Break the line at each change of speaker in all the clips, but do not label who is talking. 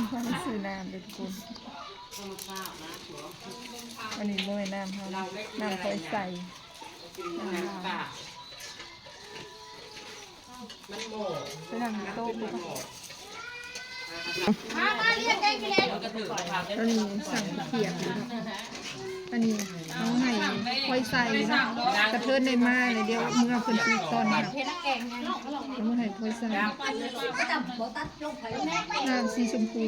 เขาไม่ซื้อน้ำเลยทุกคนอันนี้โมยน้ำเขาน้ำคอยใส่ไปนั่งโต๊ะดูป่ะอันนี้สั่งเปียกอยู่เนาะอันนี้น้องไห้คอยใส่เนาะกระเทินได้มากเลยเดี๋ยวเมื่อคนตีตอนนี้เมื่อไห้คอยใส่น้ำสีชมพู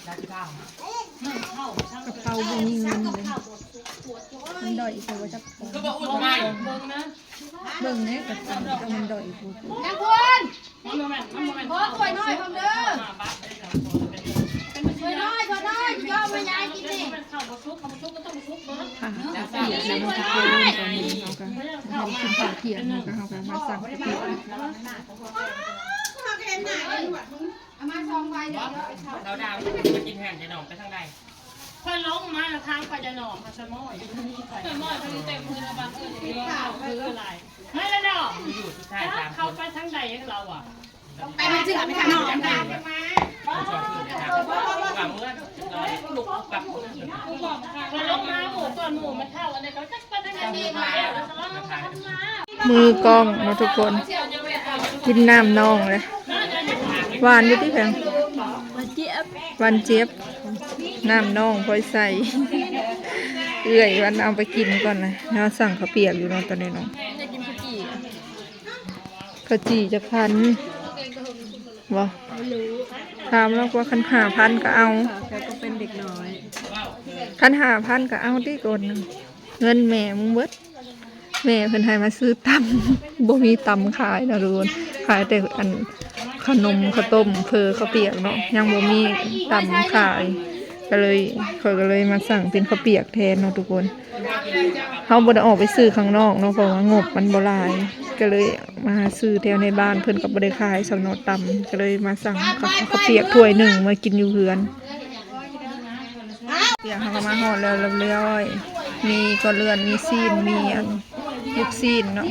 กระเป๋าบงมีเงินเลยมันดอยอีกเลยว่าจะเบิ่งเนี่ยกระเป๋าก็มันดอยอีก
นางคุณขอถ้วยน้อยผมเด้อถ้วยน้อยย่อมายายกินนี่ข้าวบะซุกก็ต้องบะซุกเบิร์ด
ค่ะเปียกแล้วมันจะเปียกตอนนี้เขาก็กินข้าวเปียกเขาก็มาสั่งเปียก
เอามา2ใบเดี๋ยว
เราดาวมากินแผ่นจะหนอมไปทางใด
ค่อยลงมาทางไปจะหนอมมาสมอยสมอยคนเต็มมือบ้านคืออะไรไม่ละดอก
อยู่ที่ท่าตาม
เขาไปทางใดเราอ่ะ
ไปมันเจือไปทางนอกนะ
ชอบขึ้นนะครับหวังเมื่อเราลุกกับ
ค่อยลงมาหมูก่อนหมูมันเข้าอันนี้เขาจะไปทางไหน
มือกล้องนะทุกคนกินน้ำนองเลยหวานอยู่ที่แพงหวานเจี๊ยบน้ำน่องพอยใส่เอื่อยวันเอาไปกินก่อนนะเราสั่งข้าวเปียกอยู่นอนตอนนี้น้องข้าวจี่จะพันวะถามแล้วว่าคัน5,000ก็เอา
ก็เป็นเด็กน้อย
คัน5,000ก็เอาที่ก่อนเงินแม่มึงเบิดแม่เพิ่นให้มาซื้อตำบ่มีตำขายนะทุกคนขายแต่อันขนมข้าวต้มข้าวเปียกเนาะยังบ่มีตำขายก็เลยเขาก็เลยมาสั่งเป็นข้าวเปียกแทนเนาะทุกคนเขาบ่ได้ออกไปซื้อข้างนอกเนาะเพราะว่างบมันบ่หลายก็เลยมาซื้อแถวในบ้านเพิ่นก็บ่ได้ขายสักเนาะตำก็เลยมาสั่งข้าวเปียกถ้วย1มากินอยู่เฮือนเปียกเขาก็มาห่อแล้วเรียบร้อยมีก็เลือนมีซีนมีลูกซีนเนาะ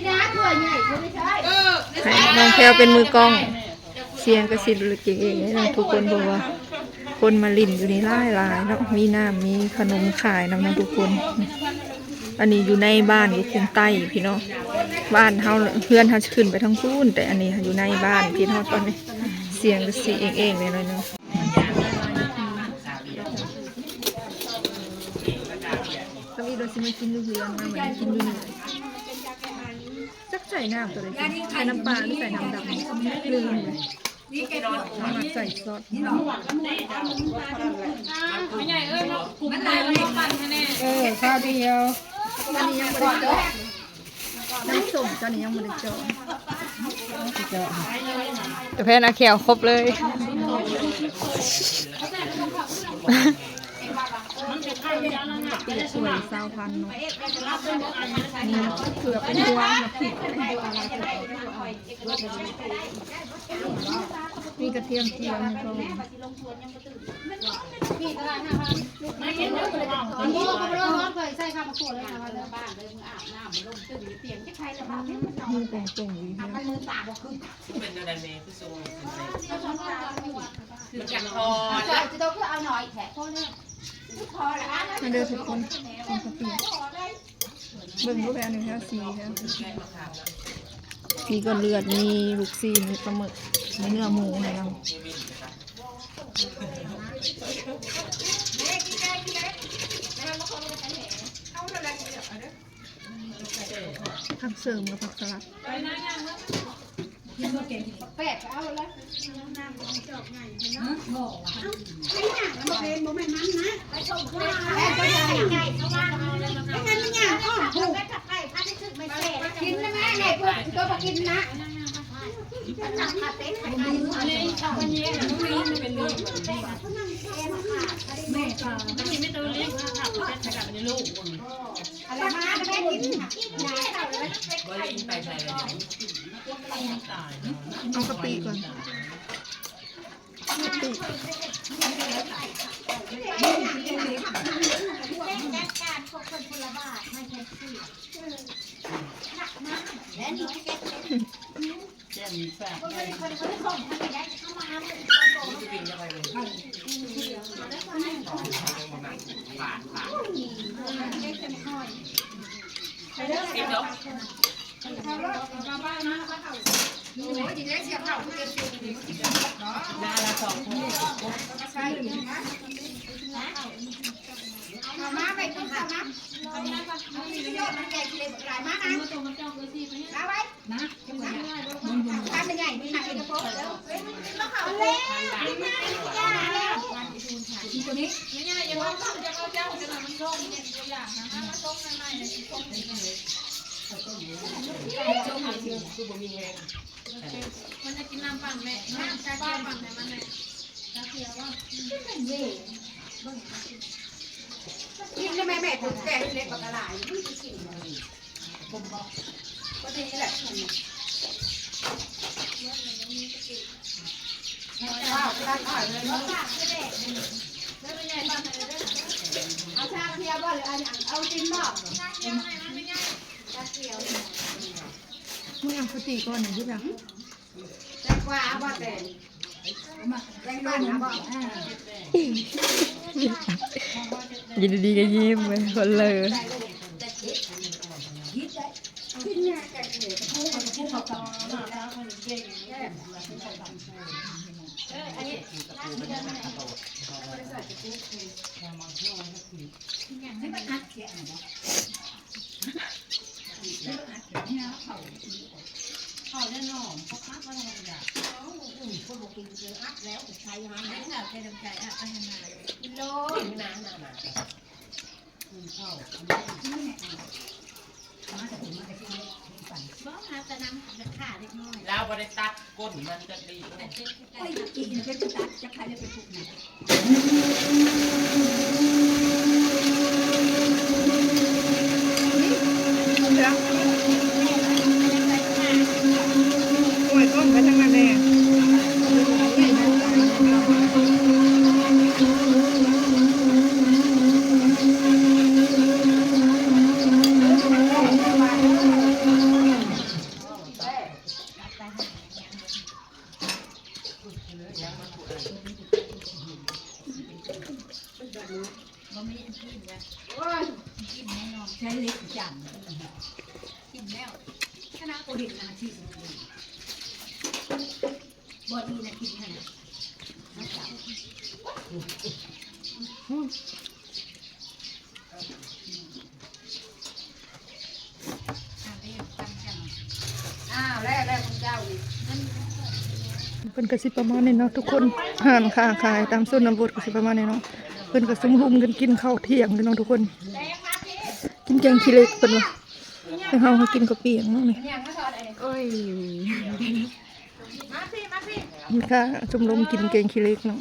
น้องแพรเป็นมือกล้องเสียงก็สิลูกเองนะทุกคนบอกว่าคนมาลิ่นอยู่นี่หลายเนาะมีน้ำมีขนมขายน้ำทุกคนอันนี้อยู่ในบ้านอยู่คุมใต้พี่เนาะบ้านเฮาเพื่อนเฮาขึ้นไปทั้งคู่แต่อันนี้อยู่ในบ้านพี่เนาะตอนนี้เสียงก็สิเองเลยเนาะก็มีโดยสิมากินอยู่เฮือนมาเหมือนกินอยู่นี่จักใส่น้ำตัวเลยใส่น้ำปลาหรือใส่น้ำดำลืมเลยมาใส่ซอส
ไม่ใหญ่มันไหลลงปั่นแน่
ข้าวเดียวตอนนี้ยังไม่ได้เจาะน้ำส้มตอนนี้ยังไม่ได้เจาะแต่แพนอาแขวครบเลยเปียกสวย20,000เนาะนี่เผือกเป็นตัวผิดมีกระเทียมเจียวนี่ก็
พี่ตลาด5,000ไม่เห็นเลยโอ้ก็บ่ร้อนเคยใส่ข้าวมาขวดเลยนะว่าเด้อบ้านเด้อมึงอาบน้ำมันลงตึ้งเตียงจะใครละบ้านนี่มันนอน
มือตรงๆนี่
มันมือตาบ่ขึ้น
เป็นอะไรเมย์ที่สูงมันจะคอ
จะต้องเอาหน่อยแถะพอเนี่ยพอละ
มาเดินทุกคนกินกาแฟเบิ่งรูปแบบหนึ่งแล้วสีแล้วมีก้อนเลือดมีลูกซีนมีปลาหมึกมีเนื้อหมูให้เราผักเสริมกับผักสลัด
แปะเอาเลยน้ำมันจอกไงเนาะไม่หนักมันเป็นโมเมนต์นั้นนะไปชมว่าก็ยังไงเขาว่าไม่งั้นไม่อยากอ้อถูกกินนะแม่ไงเพื่อนตัวมากินนะจับขาเต้นขาเต้นอันนี้ชอบอันนี้มันเป็นลูกแม่ค่ะอันนี้ไม่ตัวเล็กค่ะเป็นขนาดเป็นลูกอะไรมาแม่กิน
บริณไปใส่เลย
เอากะปิก่อนกะปิ
จะกินยังไงเลยประมาณบาทกินเดี๋ยวนาละ2
มาไปกินข้าวนะมีประโยชน์มันแก่กิเลสหลายมากนะเอาไว้นะทานเป็นใหญ่มีหนักเป็นกระเพาะแล้วแล้วเขาเล่นแล้วตัวนี้ง่ายๆอย่างว่าเขาจะเอาเจ้าจะทำมันส้มเนี่ยตัวอย่างนะถ้ามันส้มในๆเนี่ยส้มในๆ
คือบ่มีแรง
มันจะกินน้ำปั่นแม่น้ำชาเขียวปั่นไหนมันเนี่ยชาเขียวว่า
กินได้แม่ถูกแก่เล็กกว่าตลาดไม่กินผมบอกก็ดีแหละว้าวร้านอ่อยเลยเนาะเอาชาเขียวบ่หรือเอาจิ้มบ่ชาเขียวให้มันไม่ง่ายชาเขียว
มึงเอาข้าวจี่ก่อนหน่อยดิจ้ะ
แตงกวาบ่แตงแตงบ้านนะบ่
ยินดีก็ยิ้มไปคนเลย
กินเนี่ยแกงเหนือพูดเขาต่อเขาแน่นอนเขาคัดว่าอะไรอย่างคนบอกกินเยอะอัดแล้วใช้หาไม่ค่ะแค่ทำใจอ่ะอันนั้นกินโลน้ำบ้องหาแต่น้ำขาเล็กน้อย
แล้วบ่ได้ตัดก้นมันจะดี
โอ้ยกินเป็นตัดจะใครจะไปถูกไหน
จ้ะโอ้ยต้มไปทั้งนั้นเลย
ใช้เล็กจังกินแล้วคณะโอดิตนาทีบอดีนะกินขนาดอ้าวแล้วคุณเจ้าดิ
เพิ่นก็สิประมาณนี้เนาะทุกคนห่านค้าขายตามโซนน้ำบดก็สิประมาณนี้เนาะเพิ่นก็ซุ่มรุมกันกินข้าวเที่ยงกันเนาะทุกคนกินแกงขี้เหล็กเพิ่นว่าให้เฮากินข้าวเปียกเนาะนี่
โอ้ย
มีค่าชมรมกินแกงขี้เหล็กเนาะ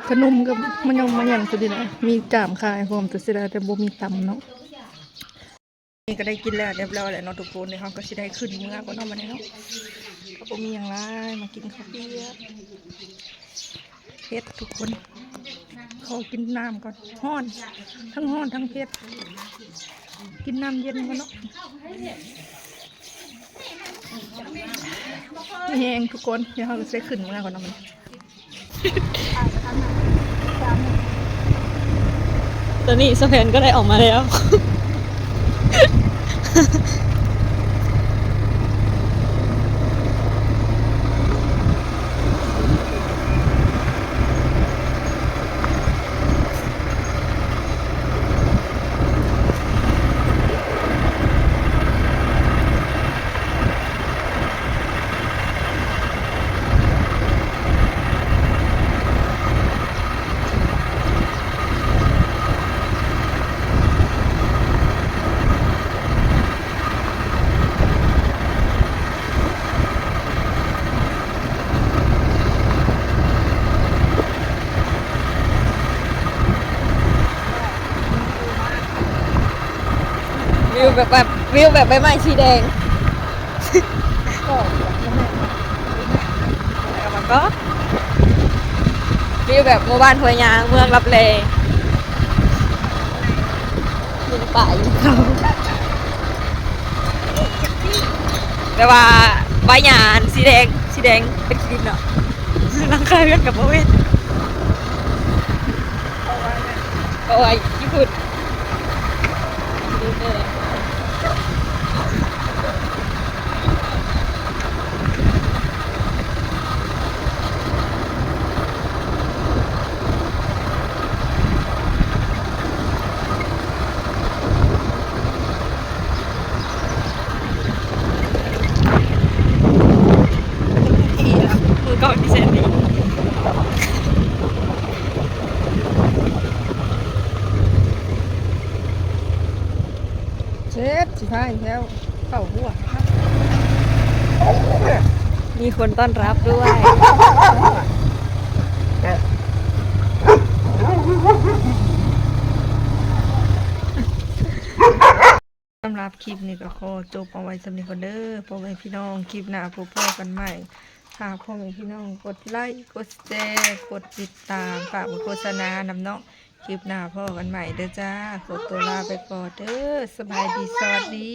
ขนมก็มันยังมาหยังตัวนี้นะมีจามขายพร้อมตัวสิได้แต่บ่มีตำเนาะนี่ก็ได้กินแล้วเรียบร้อยแล้วเนาะทุกคนเดี๋ยวเฮาก็สิได้ขึ้นเมื่อก่อนเนาะมื้อนี้เนาะก็บ่มีหยังหลายมากินข้าวเปียกเผ็ดทุกคนขอกินน้ำก่อนร้อนทั้งเผ็ดกินน้ำเย็นก่อนเนาะแห้งทุกคนเดี๋ยวเราจะขึ้นมาก่อนเนาะมันตอนนี้สแพนก็ได้ออกมาแล้ววิวแบบใบไม้สีแดงแล้วมันก็วิวแบบหมู่บ้านหัวยางเมืองลับแลอยู่ในป่าอยู่เขาแต่ว่า ใบหยานสีแดงเป็นขีดเนาะร่างกายเรื่องกับโมเวนเอาไว้ญี่ปุ่นมือก่อนพิเศษนี้เช็ดสิพายแล้วเข้าหัวมีคนต้อนรับด้วยสำหรับคลิปนี้ก็ขอจบเอาไว้สำหรับคนเด้อพ่อแม่พี่น้องคลิปหน้าพบกันใหม่หากพ่อแม่พี่น้องกดไลค์กดแชร์กดติดตามฝากโฆษณานำเนาะคลิปหน้าพ่อกันใหม่เด้อจ้าขอตัวลาไปก่อนเด้อสบายดีสวัสดี